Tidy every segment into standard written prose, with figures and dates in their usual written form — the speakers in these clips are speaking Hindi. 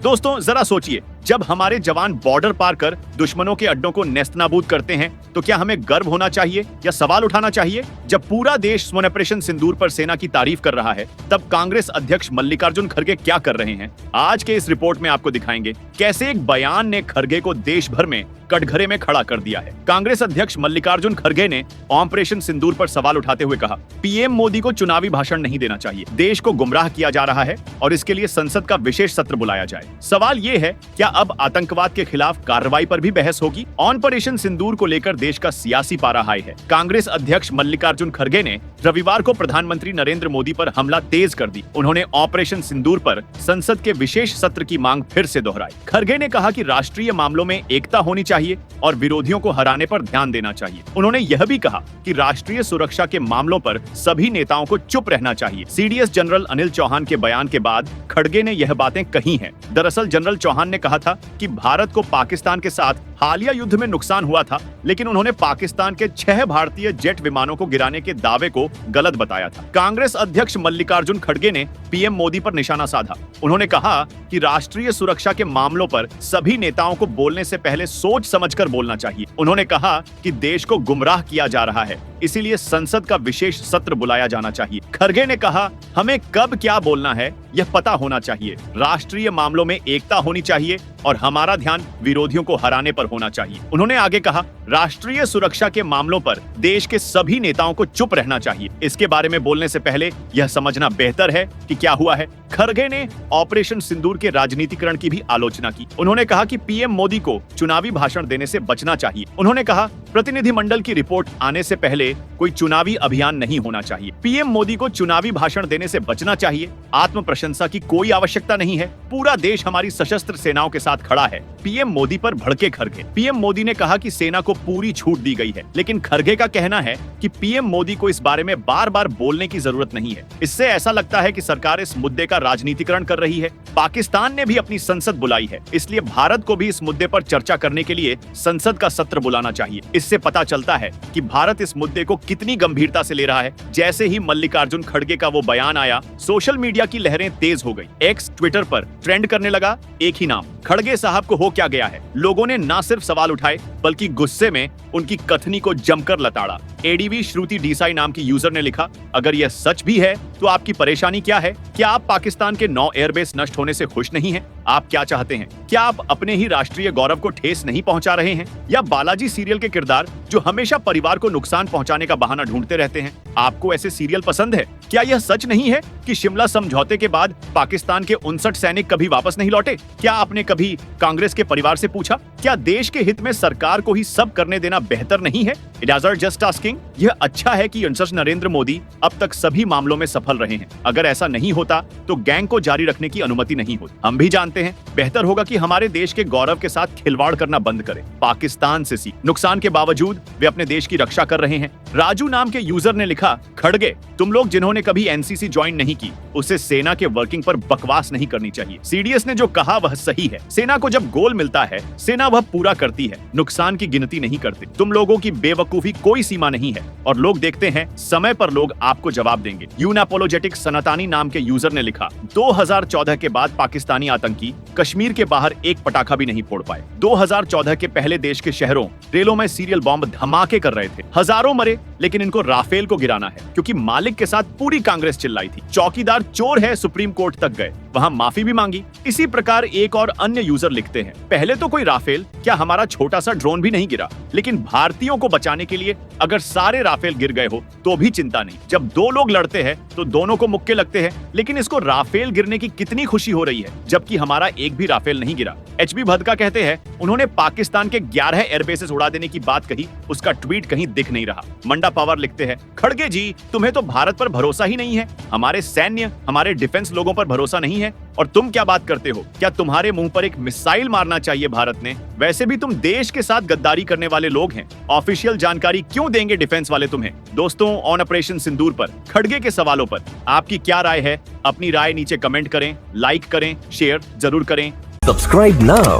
दोस्तों जरा सोचिए, जब हमारे जवान बॉर्डर पार कर दुश्मनों के अड्डों को नेस्तनाबूद करते हैं तो क्या हमें गर्व होना चाहिए या सवाल उठाना चाहिए? जब पूरा देश ऑपरेशन सिंदूर पर सेना की तारीफ कर रहा है, तब कांग्रेस अध्यक्ष मल्लिकार्जुन खड़गे क्या कर रहे हैं? आज के इस रिपोर्ट में आपको दिखाएंगे कैसे एक बयान ने खड़गे को देश भर में कटघरे में खड़ा कर दिया है। कांग्रेस अध्यक्ष मल्लिकार्जुन खड़गे ने ऑपरेशन सिंदूर पर सवाल उठाते हुए कहा, पीएम मोदी को चुनावी भाषण नहीं देना चाहिए, देश को गुमराह किया जा रहा है और इसके लिए संसद का विशेष सत्र बुलाया जाए। सवाल ये है, क्या अब आतंकवाद के खिलाफ कार्रवाई पर भी बहस होगी? ऑपरेशन सिंदूर को लेकर देश का सियासी पारा हाई है। कांग्रेस अध्यक्ष मल्लिकार्जुन खड़गे ने रविवार को प्रधानमंत्री नरेंद्र मोदी पर हमला तेज कर दी। उन्होंने ऑपरेशन सिंदूर पर संसद के विशेष सत्र की मांग फिर से दोहराई। खड़गे ने कहा कि राष्ट्रीय मामलों में एकता होनी चाहिए और विरोधियों को हराने पर ध्यान देना चाहिए। उन्होंने यह भी कहा कि राष्ट्रीय सुरक्षा के मामलों पर सभी नेताओं को चुप रहना चाहिए। सीडीएस जनरल अनिल चौहान के बयान के बाद खड़गे ने यह बातें कही हैं। दरअसल जनरल चौहान ने कहा था कि भारत को पाकिस्तान के साथ हालिया युद्ध में नुकसान हुआ था, लेकिन उन्होंने पाकिस्तान के 6 भारतीय जेट विमानों को गिराने के दावे को गलत बताया था। कांग्रेस अध्यक्ष मल्लिकार्जुन खड़गे ने पीएम मोदी पर निशाना साधा। उन्होंने कहा कि राष्ट्रीय सुरक्षा के मामलों पर सभी नेताओं को बोलने से पहले सोच समझकर बोलना चाहिए। उन्होंने कहा कि देश को गुमराह किया जा रहा है, इसीलिए संसद का विशेष सत्र बुलाया जाना चाहिए। खड़गे ने कहा, हमें कब क्या बोलना है यह पता होना चाहिए। राष्ट्रीय मामलों में एकता होनी चाहिए और हमारा ध्यान विरोधियों को हराने पर होना चाहिए। उन्होंने आगे कहा, राष्ट्रीय सुरक्षा के मामलों पर देश के सभी नेताओं को चुप रहना चाहिए। इसके बारे में बोलने से पहले यह समझना बेहतर है कि क्या हुआ है। खड़गे ने ऑपरेशन सिंदूर के राजनीतिकरण की भी आलोचना की। उन्होंने कहा कि पीएम मोदी को चुनावी भाषण देने से बचना चाहिए। उन्होंने कहा, प्रतिनिधिमंडल की रिपोर्ट आने से पहले कोई चुनावी अभियान नहीं होना चाहिए। पीएम मोदी को चुनावी भाषण देने से बचना चाहिए। आत्म प्रशंसा की कोई आवश्यकता नहीं है। पूरा देश हमारी सशस्त्र सेनाओं के साथ खड़ा है। पीएम मोदी पर भड़के खड़गे। पीएम मोदी ने कहा कि सेना को पूरी छूट दी गई है, लेकिन खड़गे का कहना है कि पीएम मोदी को इस बारे में बार बार बोलने की जरूरत नहीं है। इससे ऐसा लगता है कि सरकार इस मुद्दे का राजनीतिकरण कर रही है। पाकिस्तान ने भी अपनी संसद बुलाई है, इसलिए भारत को भी इस मुद्दे पर चर्चा करने के लिए संसद का सत्र बुलाना चाहिए। इससे पता चलता है कि भारत इस मुद्दे को कितनी गंभीरता से ले रहा है। जैसे ही मल्लिकार्जुन खड़गे का वो बयान आया, सोशल मीडिया की लहरें तेज हो गई। एक्स ट्विटर पर ट्रेंड करने लगा एक ही नाम, खड़गे साहब को हो क्या गया है। लोगों ने न सिर्फ सवाल उठाए बल्कि गुस्से में उनकी कथनी को जमकर लताड़ा। एडीवी श्रुति डीसाई नाम की यूजर ने लिखा, अगर यह सच भी है तो आपकी परेशानी क्या है? क्या आप पाकिस्तान के 9 एयरबेस नष्ट होने से खुश नहीं हैं? आप क्या चाहते हैं? क्या आप अपने ही राष्ट्रीय गौरव को ठेस नहीं पहुंचा रहे हैं? या बालाजी सीरियल के किरदार जो हमेशा परिवार को नुकसान पहुंचाने का बहाना ढूंढते रहते हैं? आपको ऐसे सीरियल पसंद है? क्या यह सच नहीं है कि शिमला समझौते के बाद पाकिस्तान के 59 सैनिक कभी वापस नहीं लौटे? क्या आपने कभी कांग्रेस के परिवार से पूछा, क्या देश के हित में सरकार को ही सब करने देना बेहतर नहीं है? It is just asking. यह अच्छा है कि नरेंद्र मोदी अब तक सभी मामलों में सफल रहे हैं। अगर ऐसा नहीं होता तो गैंग को जारी रखने की अनुमति नहीं होती। हम भी जानते हैं, बेहतर होगा कि हमारे देश के गौरव के साथ खिलवाड़ करना बंद करें। पाकिस्तान से सीख। नुकसान के बावजूद वे अपने देश की रक्षा कर रहे हैं। राजू नाम के यूजर ने लिखा, खड़गे, तुम लोग जिन्होंने कभी एनसीसी ज्वाइन नहीं की, उसे सेना के वर्किंग पर बकवास नहीं करनी चाहिए। सीडीएस ने जो कहा वह सही है। सेना को जब गोल मिलता है, सेना वह पूरा करती है, नुकसान की गिनती नहीं करती। तुम लोगों की बेवकूफी कोई सीमा नहीं है और लोग देखते हैं, समय पर लोग आपको जवाब देंगे। यूनापोलोजेटिक सनातनी नाम के यूजर ने लिखा, 2014 के बाद पाकिस्तानी आतंकी कश्मीर के बाहर एक पटाखा भी नहीं फोड़ पाए। 2014 के पहले देश के शहरों, रेलों में सीरियल बॉम्ब धमाके कर रहे थे। हजारों मरे, लेकिन इनको राफेल को गिराना है क्योंकि मालिक के साथ पूरी कांग्रेस चिल्लाई थी। चौकीदार चोर है, सुप्रीम कोर्ट तक गए, वहां माफी भी मांगी। इसी प्रकार एक और अन्य यूजर लिखते हैं, पहले तो कोई राफेल, क्या हमारा छोटा सा ड्रोन भी नहीं गिरा? लेकिन भारतीयों को बचाने के लिए अगर सारे राफेल गिर गए हो तो भी चिंता नहीं। जब 2 लोग लड़ते हैं तो दोनों को मुक्के लगते हैं, लेकिन इसको राफेल गिरने की कितनी खुशी हो रही है जबकि हमारा एक भी राफेल नहीं गिरा। एचबी भदका कहते हैं, उन्होंने पाकिस्तान के 11 एयरबेसेस उड़ा देने की बात कही, उसका ट्वीट कहीं दिख नहीं रहा। मंडा पावर लिखते हैं, खड़गे जी, तुम्हें तो भारत पर भरोसा ही नहीं है, हमारे सैन्य, हमारे डिफेंस लोगों पर भरोसा नहीं है, और तुम क्या बात करते हो? क्या तुम्हारे मुंह पर एक मिसाइल मारना चाहिए भारत ने? वैसे भी तुम देश के साथ गद्दारी करने वाले लोग हैं। ऑफिशियल जानकारी क्यों देंगे डिफेंस वाले तुम्हें? दोस्तों, ऑपरेशन सिंदूर पर खड़गे के सवालों पर आपकी क्या राय है? अपनी राय नीचे कमेंट करें, लाइक करें, शेयर जरूर करें। Subscribe now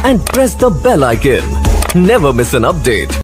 and press the bell icon. Never miss an update.